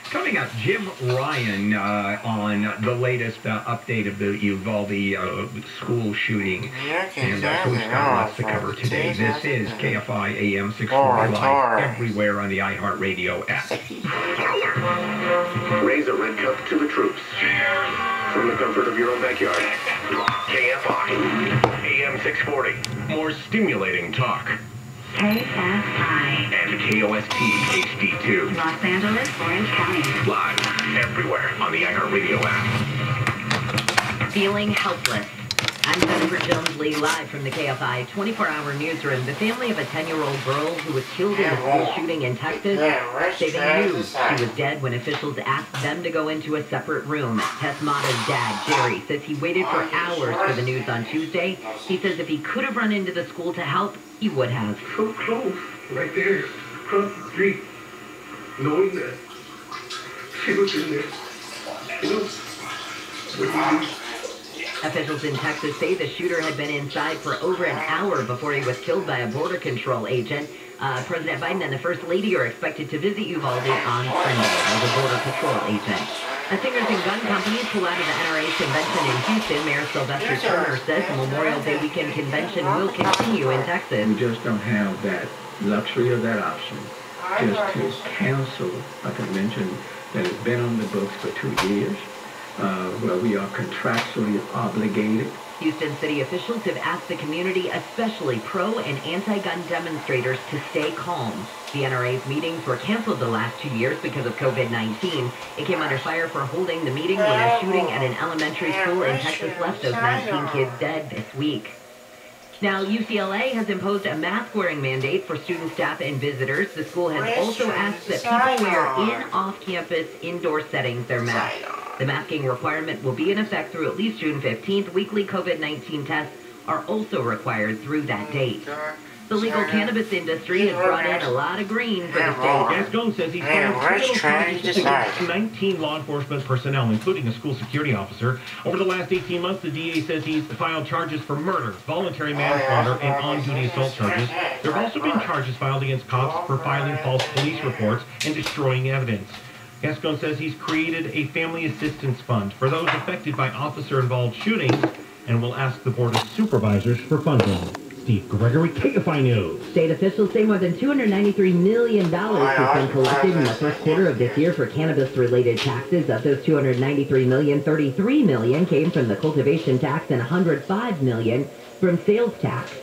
Coming up, Jim Ryan on the latest update of the Uvalde school shooting. And so we've got lots to cover today. This is KFI AM 640 live everywhere on the iHeartRadio app. Raise a red cup to the troops. From the comfort of your own backyard. KFI AM 640. More stimulating talk. KFI. And KOST HD2. Los Angeles, Orange County. Live everywhere on the iHeartRadio app. Feeling helpless. I'm Jennifer Jones-Lee, live from the KFI 24-hour newsroom. The family of a 10-year-old girl who was killed in a school shooting in Texas say they knew she was dead when officials asked them to go into a separate room. Tess Mata's dad, Jerry, says he waited for hours for the news on Tuesday. He says if he could have run into the school to help, he would have. So close, right there, across the street, knowing that she was in there. You know, what do you do? Officials in Texas say the shooter had been inside for over an hour before he was killed by a border control agent. President Biden and the First Lady are expected to visit Uvalde on Sunday as a border patrol agent. Singers and gun companies pull out of the NRA's convention in Houston. Mayor Sylvester Turner says the Memorial Day weekend convention will continue in Texas. We just don't have that luxury or that option just to cancel a convention that has been on the books for 2 years. Where we are contractually obligated. Houston city officials have asked the community, especially pro- and anti-gun demonstrators, to stay calm. The NRA's meetings were canceled the last 2 years because of COVID-19. It came under fire for holding the meeting when a shooting at an elementary school in Texas left those 19 kids dead this week. Now, UCLA has imposed a mask-wearing mandate for students, staff, and visitors. The school has also asked that people wear in off-campus indoor settings their masks. The masking requirement will be in effect through at least June 15th. Weekly COVID-19 tests are also required through that date. The legal cannabis industry has brought in a lot of green for the state. Gascon says he's filed criminal charges against 19 law enforcement personnel, including a school security officer. Over the last 18 months, the DA says he's filed charges for murder, voluntary manslaughter, and on-duty assault charges. There have also been charges filed against cops for filing false police reports and destroying evidence. Gascon says he's created a family assistance fund for those affected by officer-involved shootings and will ask the Board of Supervisors for funding. Steve Gregory, KFI News. State officials say more than $293 million has been collected in the first quarter of this year for cannabis-related taxes. Of those $293 million, $33 million came from the cultivation tax and $105 million from sales tax.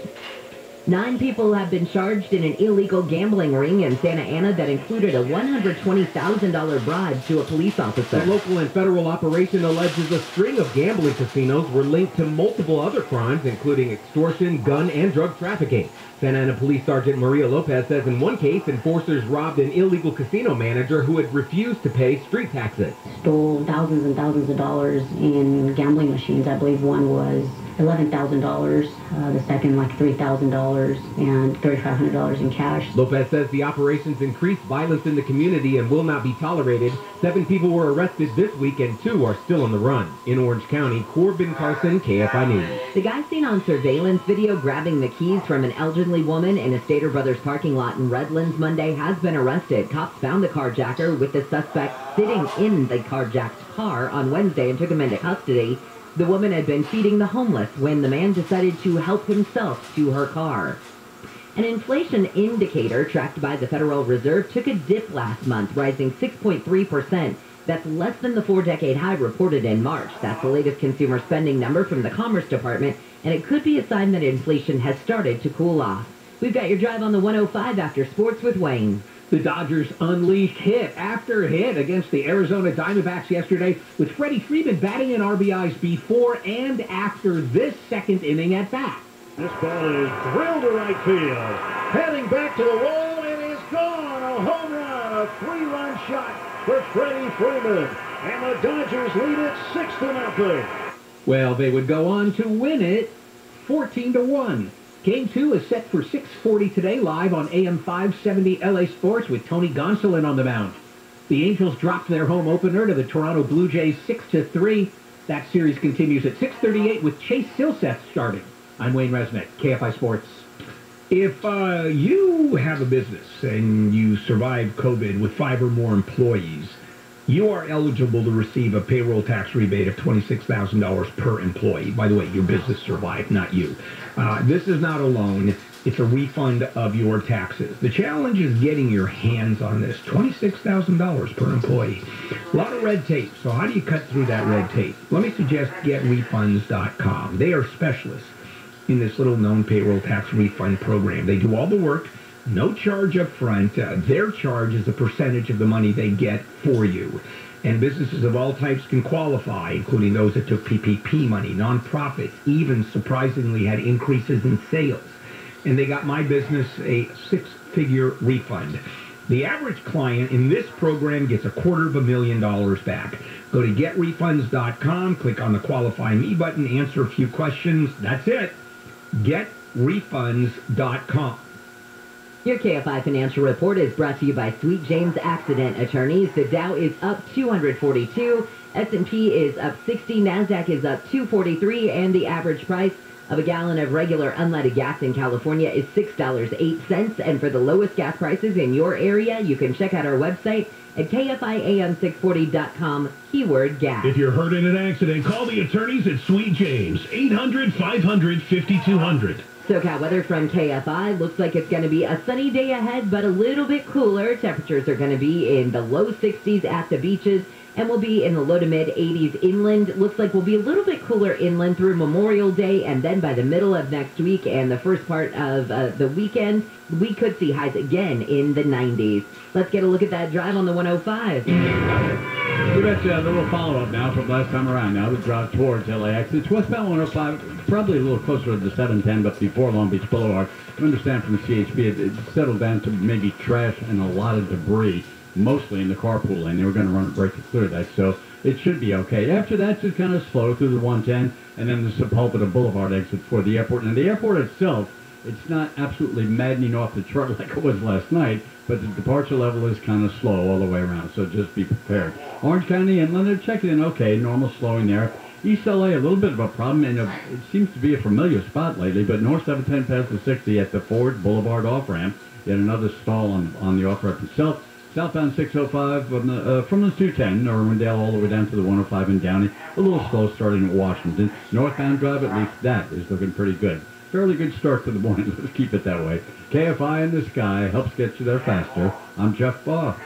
9 people have been charged in an illegal gambling ring in Santa Ana that included a $120,000 bribe to a police officer. The local and federal operation alleges a string of gambling casinos were linked to multiple other crimes, including extortion, gun, and drug trafficking. Santa Ana Police Sergeant Maria Lopez says in one case, enforcers robbed an illegal casino manager who had refused to pay street taxes. Stole thousands and thousands of dollars in gambling machines. I believe one was $11,000, the second like $3,000, and $3,500 in cash. Lopez says the operations increased violence in the community and will not be tolerated. 7 people were arrested this week and 2 are still on the run. In Orange County, Corbin Carson, KFI News. The guy seen on surveillance video grabbing the keys from an elderly woman in a Stater Brothers parking lot in Redlands Monday has been arrested. Cops found the carjacker with the suspect sitting in the carjacked car on Wednesday and took him into custody. The woman had been feeding the homeless when the man decided to help himself to her car. An inflation indicator tracked by the Federal Reserve took a dip last month, rising 6.3%. That's less than the 4-decade high reported in March. That's the latest consumer spending number from the Commerce Department, and it could be a sign that inflation has started to cool off. We've got your drive on the 105 after sports with Wayne. The Dodgers unleashed hit after hit against the Arizona Diamondbacks yesterday, with Freddie Freeman batting in RBIs before and after this second inning at bat. This ball is drilled to right field. Heading back to the wall, it is gone. A home run, a 3-run shot for Freddie Freeman. And the Dodgers lead it 6-0. Well, they would go on to win it 14-1. Game 2 is set for 6:40 today, live on AM 570 LA Sports with Tony Gonsolin on the mound. The Angels dropped their home opener to the Toronto Blue Jays 6-3. That series continues at 6:38 with Chase Silseth starting. I'm Wayne Resnick, KFI Sports. If you have a business and you survive COVID with 5 or more employees, You are eligible to receive a payroll tax rebate of $26,000 per employee. By the way, your business survived, not you. This is not a loan. It's a refund of your taxes. The challenge is getting your hands on this. $26,000 per employee. A lot of red tape. So how do you cut through that red tape? Let me suggest getrefunds.com. They are specialists in this little known payroll tax refund program. They do all the work. No charge up front. Their charge is a percentage of the money they get for you. And businesses of all types can qualify, including those that took PPP money. Nonprofits even surprisingly had increases in sales. And they got my business a six-figure refund. The average client in this program gets $250,000 back. Go to getrefunds.com, click on the Qualify Me button, answer a few questions. That's it. Getrefunds.com. Your KFI Financial Report is brought to you by Sweet James Accident Attorneys. The Dow is up 242, S&P is up 60, NASDAQ is up 243, and the average price of a gallon of regular unleaded gas in California is $6.08. And for the lowest gas prices in your area, you can check out our website at kfiam640.com, keyword gas. If you're hurt in an accident, call the attorneys at Sweet James, 800-500-5200. SoCal weather from KFI. Looks like it's going to be a sunny day ahead, but a little bit cooler. Temperatures are going to be in the low 60s at the beaches, and we'll be in the low to mid 80s inland. Looks like we'll be a little bit cooler inland through Memorial Day, and then by the middle of next week and the first part of the weekend, we could see highs again in the 90s. Let's get a look at that drive on the 105. We got a little follow-up now from last time around. Now the drive towards LAX. It's westbound 105, probably a little closer to the 710, but before Long Beach Boulevard. You understand from the CHP, it settled down to maybe trash and a lot of debris, mostly in the carpool lane. They were going to run a break to clear that, so it should be okay. After that, it's kind of slow through the 110, and then there's Sepulveda Boulevard exit for the airport. And the airport itself, it's not absolutely maddening off the chart like it was last night, but the departure level is kind of slow all the way around, so just be prepared. Orange County Inland, they're checking in okay, normal slowing there. East LA, a little bit of a problem, and it seems to be a familiar spot lately, but North 710 past the 60 at the Ford Boulevard off-ramp. Yet another stall on the off-ramp itself. Southbound 605 from the 210, Irwindale, all the way down to the 105 in Downey. A little slow starting at Washington. Northbound drive, at least that is looking pretty good. Fairly good start to the morning. Let's keep it that way. KFI in the sky helps get you there faster. I'm Jeff Baugh.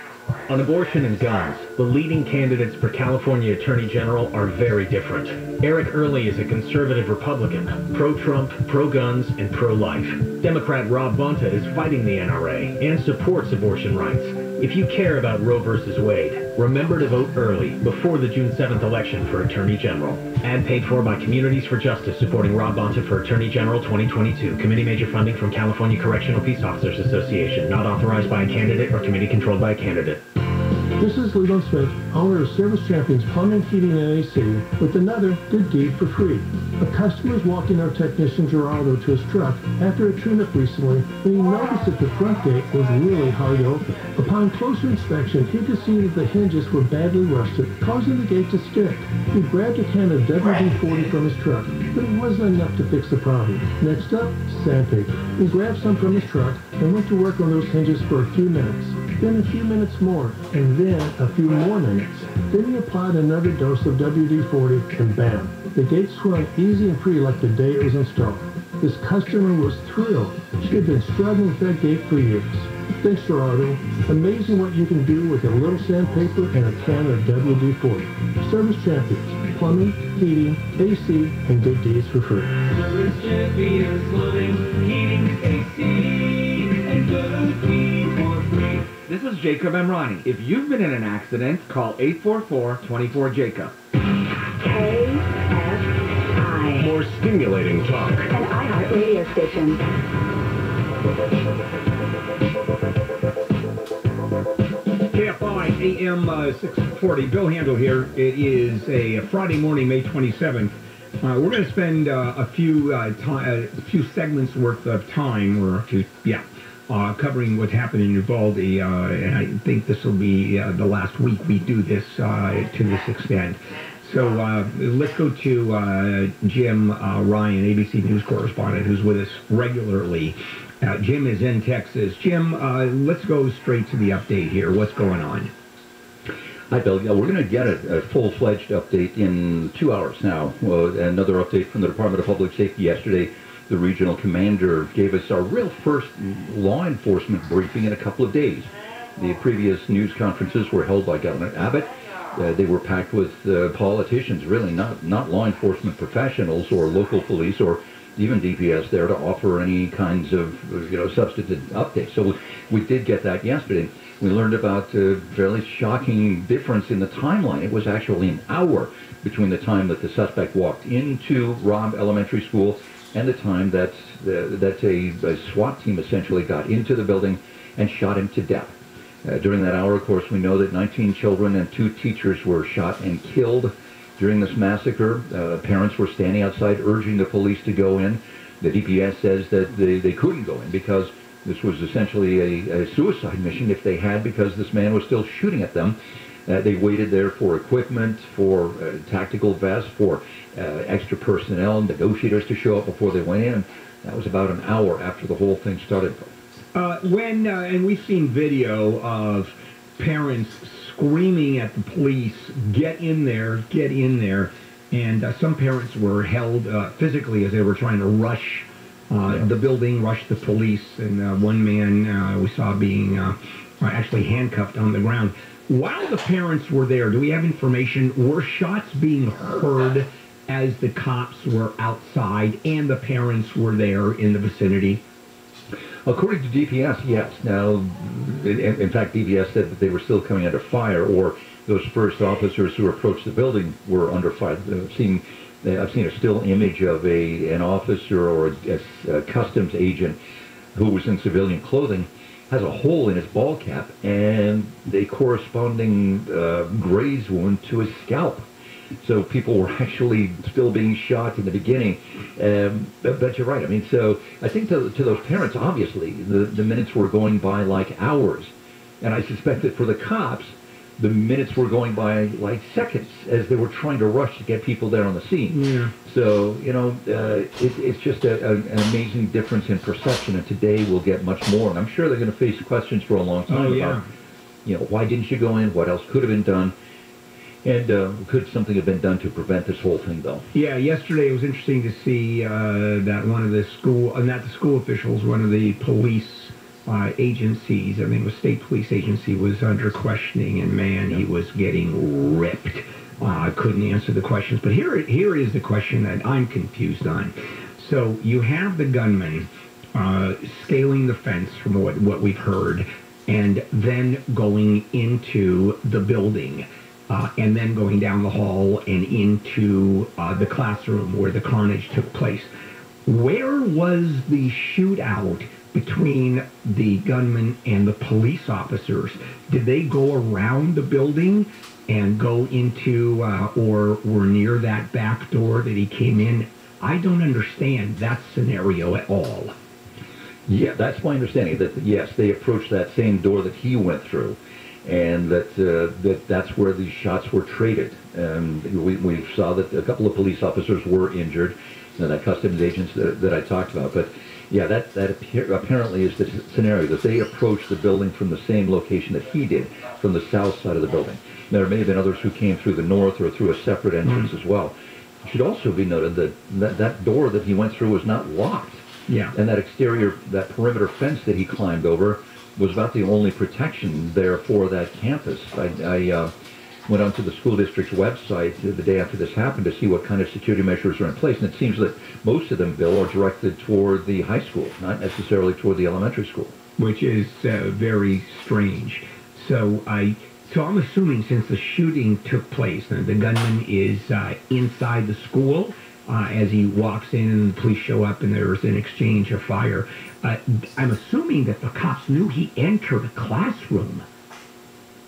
On abortion and guns, the leading candidates for California Attorney General are very different. Eric Early is a conservative Republican, pro-Trump, pro-guns, and pro-life. Democrat Rob Bonta is fighting the NRA and supports abortion rights. If you care about Roe v. Wade, remember to vote early before the June 7th election for Attorney General. Ad paid for by Communities for Justice, supporting Rob Bonta for Attorney General 2022. Committee major funding from California Correctional Peace Officers Association. Not authorized by a candidate or committee controlled by a candidate. This is Leland Smith, owner of Service Champions Plumbing, Heating, and AC, with another good deed for free. A customer is walking our technician Gerardo to his truck after a tune-up recently, and he noticed that the front gate was really hard to open. Upon closer inspection, he could see that the hinges were badly rusted, causing the gate to stick. He grabbed a can of WD-40 from his truck, but it wasn't enough to fix the problem. Next up, sandpaper. He grabbed some from his truck and went to work on those hinges for a few minutes. Then a few minutes more, and then a few more minutes. Then he applied another dose of WD-40, and bam! The gate swung easy and free like the day it was installed. This customer was thrilled. She had been struggling with that gate for years. Thanks, Gerardo. Amazing what you can do with a little sandpaper and a can of WD-40. Service Champions. Plumbing, heating, AC, and good deeds for free. Service Champions, plumbing, heating, AC, and good deeds for free. This is Jacob Emrani. If you've been in an accident, call 844-24-JACOB. KFI. More stimulating talk. An iHeart radio station. KFI AM 640. Bill Handel here. It is a Friday morning, May 27th. We're going to spend a few segments worth of time, or covering what happened in Uvalde, and I think this will be the last week we do this to this extent. So let's go to Jim Ryan, ABC News correspondent, who's with us regularly. Jim is in Texas. Jim, let's go straight to the update here. What's going on? Hi, Bill. Yeah, we're going to get a full-fledged update in 2 hours now. Another update from the Department of Public Safety yesterday. The regional commander gave us our real first law enforcement briefing in a couple of days. The previous news conferences were held by Governor Abbott. They were packed with politicians, really not law enforcement professionals or local police or even DPS there to offer any kinds of substantive updates. So we did get that yesterday. We learned about a fairly shocking difference in the timeline. It was actually an hour between the time that the suspect walked into Robb Elementary School and the time that a SWAT team essentially got into the building and shot him to death. During that hour, of course, we know that 19 children and 2 teachers were shot and killed during this massacre. Parents were standing outside urging the police to go in. The DPS says that they couldn't go in because this was essentially a suicide mission if they had, because this man was still shooting at them. They waited there for equipment, for tactical vests, for extra personnel, negotiators to show up before they went in. And that was about an hour after the whole thing started. And we've seen video of parents screaming at the police, get in there, and some parents were held physically as they were trying to rush the building, rush the police, and one man we saw being actually handcuffed on the ground. While the parents were there, do we have information, were shots being heard as the cops were outside and the parents were there in the vicinity? According to DPS, yes. Now, in fact, DPS said that they were still coming under fire, or those first officers who approached the building were under fire. I've seen a still image of an officer or a customs agent who was in civilian clothing, has a hole in his ball cap and a corresponding graze wound to his scalp. So people were actually still being shot in the beginning. But you're right. I mean, so I think to those parents, obviously, the minutes were going by like hours. And I suspect that for the cops, the minutes were going by like seconds as they were trying to rush to get people there on the scene. Yeah. So, it's just an amazing difference in perception. And today we'll get much more. And I'm sure they're going to face questions for a long time about, why didn't you go in? What else could have been done? And could something have been done to prevent this whole thing, though? Yeah, yesterday it was interesting to see that one of the not the school officials, one of the police agencies, I think it was state police agency, was under questioning, and man, he was getting ripped. Couldn't answer the questions. But here is the question that I'm confused on. So you have the gunman scaling the fence from what we've heard, and then going into the building. And then going down the hall and into the classroom where the carnage took place. Where was the shootout between the gunman and the police officers? Did they go around the building and go into or were near that back door that he came in? I don't understand that scenario at all. Yeah, that's my understanding, that yes, they approached that same door that he went through. And that's where these shots were traded. We saw that a couple of police officers were injured, and that customs agents that I talked about. But yeah, that apparently is the scenario, that they approached the building from the same location that he did, from the south side of the building. There may have been others who came through the north or through a separate entrance as well. It should also be noted that door that he went through was not locked. Yeah. And that perimeter fence that he climbed over was about the only protection there for that campus. I went onto the school district's website the day after this happened to see what kind of security measures are in place, and it seems that most of them, Bill, are directed toward the high school, not necessarily toward the elementary school. Which is very strange. So I'm assuming since the shooting took place, and the gunman is inside the school as he walks in and the police show up and there's an exchange of fire. I'm assuming that the cops knew he entered a classroom.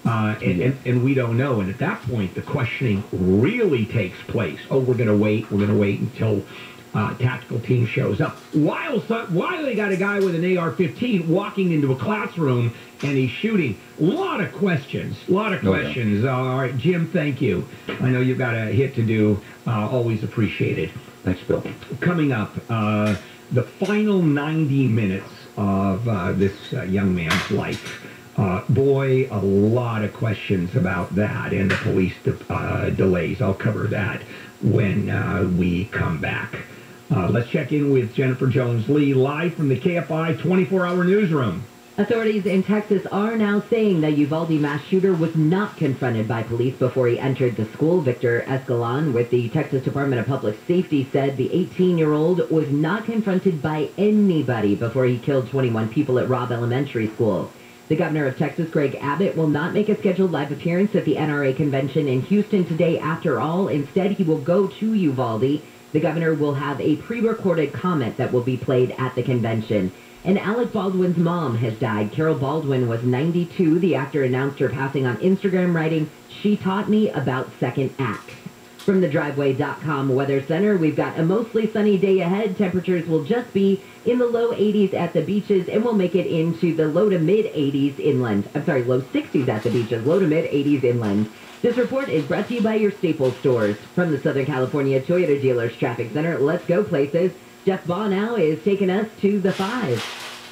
And we don't know. And at that point, the questioning really takes place. Oh, we're going to wait until tactical team shows up. While they got a guy with an AR-15 walking into a classroom and he's shooting. A lot of questions. Oh, yeah. All right, Jim, thank you. I know you've got a hit to do. Always appreciated. Thanks, Bill. Coming up, the final 90 minutes of this young man's life. Boy, a lot of questions about that and the police delays. I'll cover that when we come back. Let's check in with Jennifer Jones-Lee live from the KFI 24-hour newsroom. Authorities in Texas are now saying that Uvalde mass shooter was not confronted by police before he entered the school. Victor Escalon with the Texas Department of Public Safety said the 18-year-old was not confronted by anybody before he killed 21 people at Robb Elementary School. The governor of Texas, Greg Abbott, will not make a scheduled live appearance at the NRA convention in Houston today after all. Instead, he will go to Uvalde. The governor will have a pre-recorded comment that will be played at the convention. And Alec Baldwin's mom has died. Carol Baldwin was 92. The actor announced her passing on Instagram, writing, "She taught me about second acts." From the Driveway.com Weather Center, we've got a mostly sunny day ahead. Temperatures will just be in the low 80s at the beaches, and we'll make it into the low to mid 80s inland. I'm sorry, low 60s at the beaches, low to mid 80s inland. This report is brought to you by your Staples stores. From the Southern California Toyota Dealers Traffic Center, let's go places. Jeff Baugh now is taking us to the 5.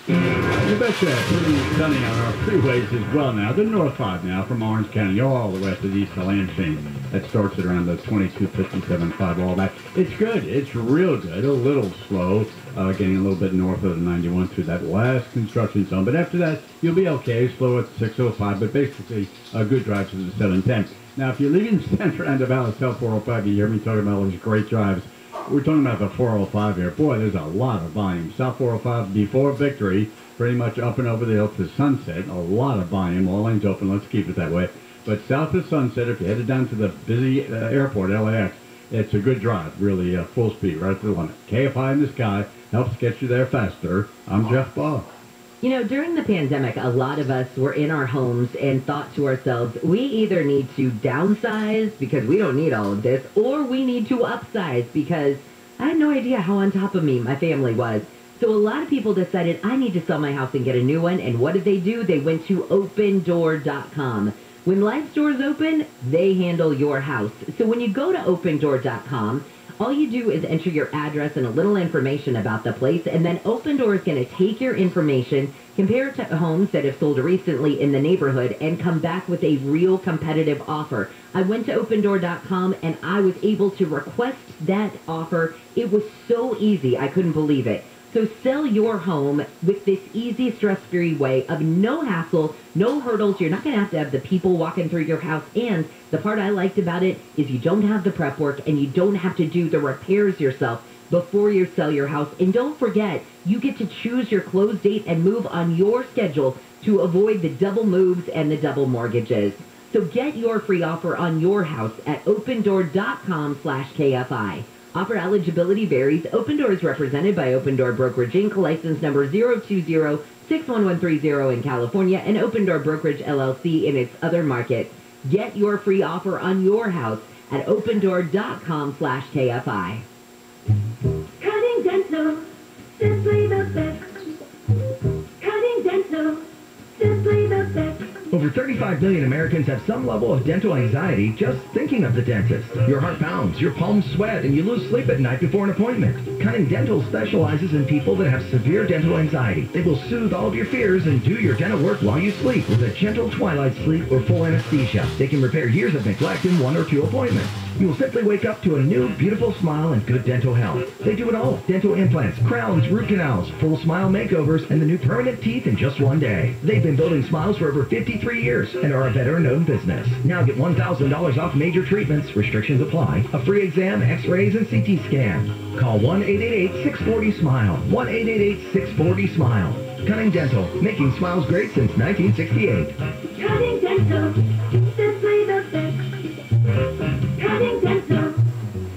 You betcha. Pretty sunny on our freeways as well now. The North 5 now from Orange County all the west of the East Lansing. That starts at around the 2257.5, all that. It's good. It's real good. A little slow, getting a little bit north of the 91 through that last construction zone. But after that, you'll be okay. Slow at 605, but basically a good drive to the 710. Now, if you're leaving Central and about South 405, you hear me talking about all these great drives. We're talking about the 405 here. Boy, there's a lot of volume. South 405 before Victory, pretty much up and over the hill to Sunset. A lot of volume. All lanes open. Let's keep it that way. But south of Sunset, if you headed down to the busy airport, LAX, it's a good drive. Really full speed, right to the limit. KFI in the sky helps get you there faster. I'm Jeff Baugh. You know, during the pandemic, a lot of us were in our homes and thought to ourselves, we either need to downsize because we don't need all of this, or we need to upsize because I had no idea how on top of me my family was. So a lot of people decided, I need to sell my house and get a new one. And what did they do? They went to opendoor.com. When live stores open, they handle your house. So when you go to opendoor.com, all you do is enter your address and a little information about the place, and then Open Door is going to take your information, compare it to homes that have sold recently in the neighborhood, and come back with a real competitive offer. I went to opendoor.com, and I was able to request that offer. It was so easy. I couldn't believe it. So sell your home with this easy, stress-free way of no hassle, no hurdles. You're not going to have the people walking through your house. And the part I liked about it is you don't have the prep work and you don't have to do the repairs yourself before you sell your house. And don't forget, you get to choose your close date and move on your schedule to avoid the double moves and the double mortgages. So get your free offer on your house at opendoor.com/KFI. Offer eligibility varies. Open Door is represented by Open Door Brokerage Inc., license number 020-61130 in California, and Open Door Brokerage LLC in its other markets. Get your free offer on your house at opendoor.com/KFI. Cutting dental, simply the best. Cutting dental, simply the best. Over 35 million Americans have some level of dental anxiety just thinking of the dentist. Your heart pounds, your palms sweat, and you lose sleep at night before an appointment. Cunning Dental specializes in people that have severe dental anxiety. They will soothe all of your fears and do your dental work while you sleep with a gentle twilight sleep or full anesthesia. They can repair years of neglect in 1 or 2 appointments. You will simply wake up to a new, beautiful smile and good dental health. They do it all. Dental implants, crowns, root canals, full smile makeovers, and the new permanent teeth in just 1 day. They've been building smiles for over 53 years and are a veteran-owned business. Now get $1,000 off major treatments. Restrictions apply. A free exam, x-rays, and CT scan. Call 1-888-640-SMILE. 1-888-640-SMILE. Cunning Dental, making smiles great since 1968. Cutting dental, simply the best. Cutting dental,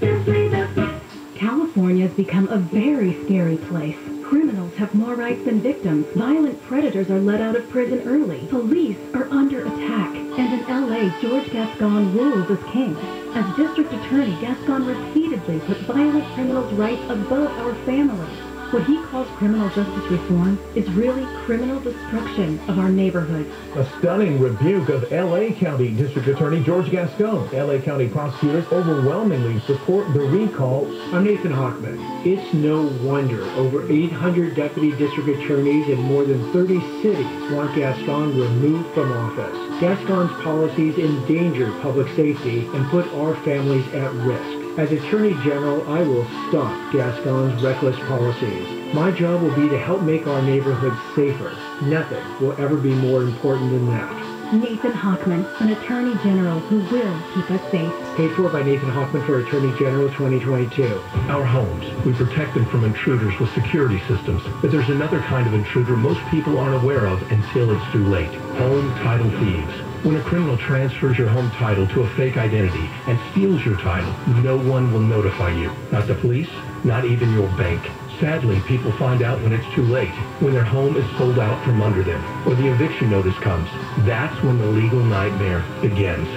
simply the best. California's become a very scary place. Criminals have more rights than victims. Violent predators are let out of prison early. Police are under attack. And in L.A., George Gascon rules as king. As district attorney, Gascon repeatedly put violent criminals' rights above our families. What he calls criminal justice reform is really criminal destruction of our neighborhoods. A stunning rebuke of L.A. County District Attorney George Gascon. L.A. County prosecutors overwhelmingly support the recall. I'm Nathan Hochman. It's no wonder over 800 deputy district attorneys in more than 30 cities want Gascon removed from office. Gascon's policies endanger public safety and put our families at risk. As Attorney General, I will stop Gascon's reckless policies. My job will be to help make our neighborhoods safer. Nothing will ever be more important than that. Nathan Hochman, an Attorney General who will keep us safe. Paid for by Nathan Hochman for Attorney General 2022. Our homes, we protect them from intruders with security systems. But there's another kind of intruder most people aren't aware of until it's too late. Home title thieves. When a criminal transfers your home title to a fake identity and steals your title, no one will notify you. Not the police, not even your bank. Sadly, people find out when it's too late, when their home is sold out from under them, or the eviction notice comes. That's when the legal nightmare begins.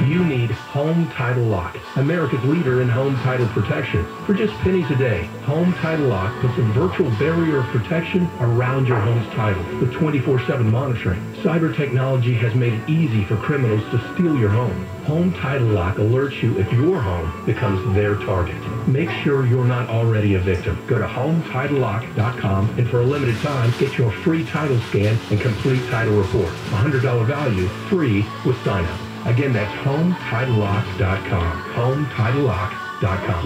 You need Home Title Lock, America's leader in home title protection. For just pennies a day, Home Title Lock puts a virtual barrier of protection around your home's title with 24/7 monitoring. Cyber technology has made it easy for criminals to steal your home. Home Title Lock alerts you if your home becomes their target. Make sure you're not already a victim. Go to HomeTitleLock.com and for a limited time, get your free title scan and complete title report. $100 value, free with sign-up. Again, that's HomeTitleLock.com. HomeTitleLock.com.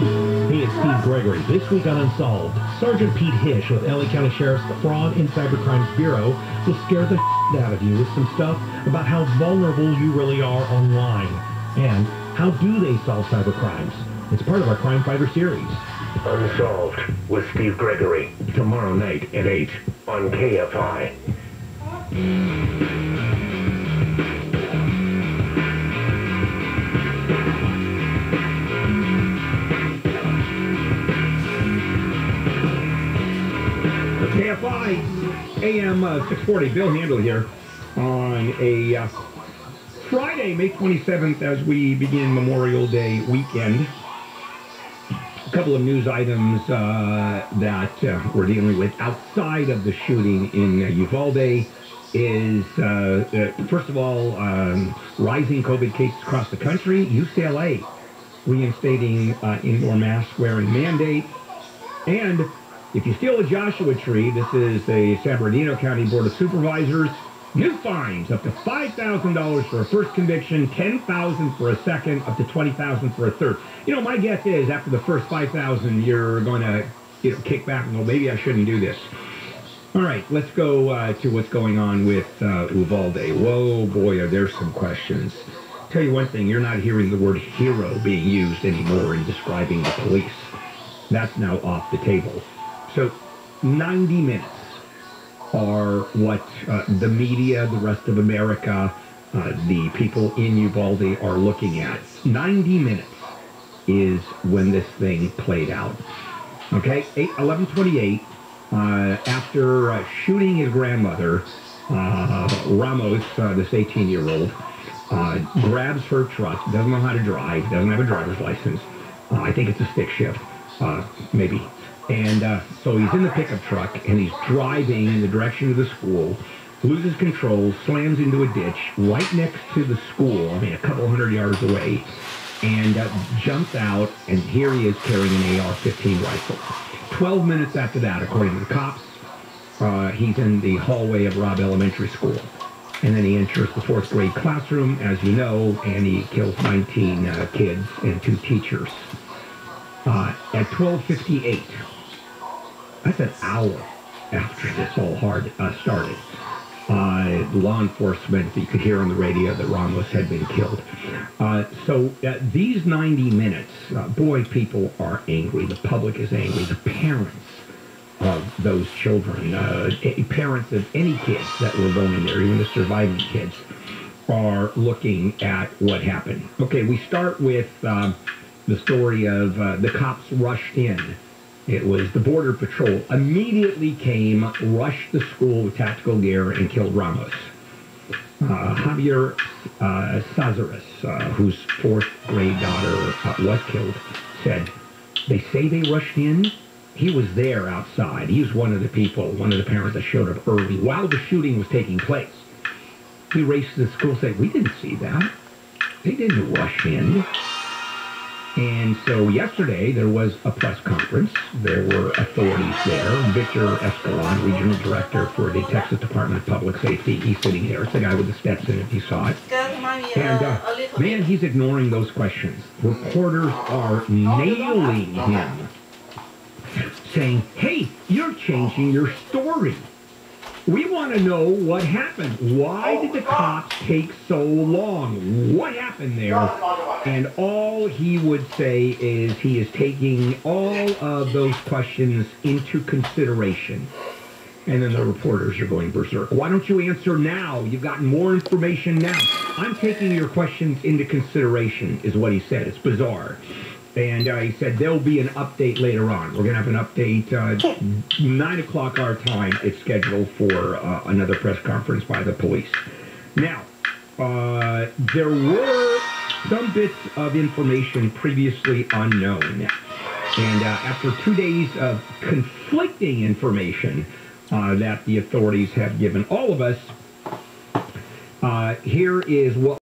Hey, it's Steve Gregory. This week on Unsolved, Sergeant Pete Hish with LA County Sheriff's Fraud and Cybercrimes Bureau will scare the out of you with some stuff about how vulnerable you really are online. And how do they solve cybercrimes? It's part of our Crime Fighter series. Unsolved with Steve Gregory. Tomorrow night at 8 on KFI. KFI AM 640, Bill Handel here on a Friday, May 27th, as we begin Memorial Day weekend. A couple of news items that we're dealing with outside of the shooting in Uvalde is, first of all, rising COVID cases across the country. UCLA reinstating indoor mask wearing mandate. And if you steal a Joshua tree, this is the San Bernardino County Board of Supervisors, new fines up to $5,000 for a first conviction, $10,000 for a second, up to $20,000 for a third. You know, my guess is after the first $5,000, you're going to kick back and go, maybe I shouldn't do this. All right, let's go to what's going on with Uvalde. Whoa, boy, are there some questions. Tell you one thing, you're not hearing the word hero being used anymore in describing the police. That's now off the table. So 90 minutes are what the media, the rest of America, the people in Uvalde are looking at. 90 minutes is when this thing played out. Okay, 11:28, after shooting his grandmother, Ramos, this 18-year-old, grabs her truck, doesn't know how to drive, doesn't have a driver's license. I think it's a stick shift, maybe. And so he's in the pickup truck, and he's driving in the direction of the school, loses control, slams into a ditch right next to the school, I mean, a couple hundred yards away, and jumps out, and here he is carrying an AR-15 rifle. 12 minutes after that, according to the cops, he's in the hallway of Robb Elementary School. And then he enters the 4th grade classroom, as you know, and he kills 19 kids and 2 teachers. At 12:58, that's an hour after this whole started. Law enforcement, you could hear on the radio that Ramos had been killed. So these 90 minutes, boy, people are angry. The public is angry. The parents of those children, parents of any kids that were going in there, even the surviving kids, are looking at what happened. Okay, we start with the story of the cops rushed in. It was the Border Patrol immediately came, rushed the school with tactical gear, and killed Ramos. Javier Cazares, whose 4th grade daughter was killed, said, "They say they rushed in, he was there outside. He was one of the people, one of the parents that showed up early while the shooting was taking place. He raced to the school, said, "We didn't see that. They didn't rush in." And so yesterday there was a press conference. There were authorities there. Victor Escalon, regional director for the Texas Department of Public Safety, he's sitting there. It's the guy with the Stetson, if you saw it. And man, he's ignoring those questions. Reporters are nailing him, saying, "Hey, you're changing your story. We want to know what happened. Why did the cops take so long? What happened there?" And all he would say is he is taking all of those questions into consideration. And then the reporters are going berserk. "Why don't you answer now? You've gotten more information now." "I'm taking your questions into consideration," is what he said. It's bizarre. And he said there'll be an update later on. We're going to have an update 9 o'clock our time. It's scheduled for another press conference by the police. Now, there were some bits of information previously unknown. And after 2 days of conflicting information that the authorities have given all of us, here is what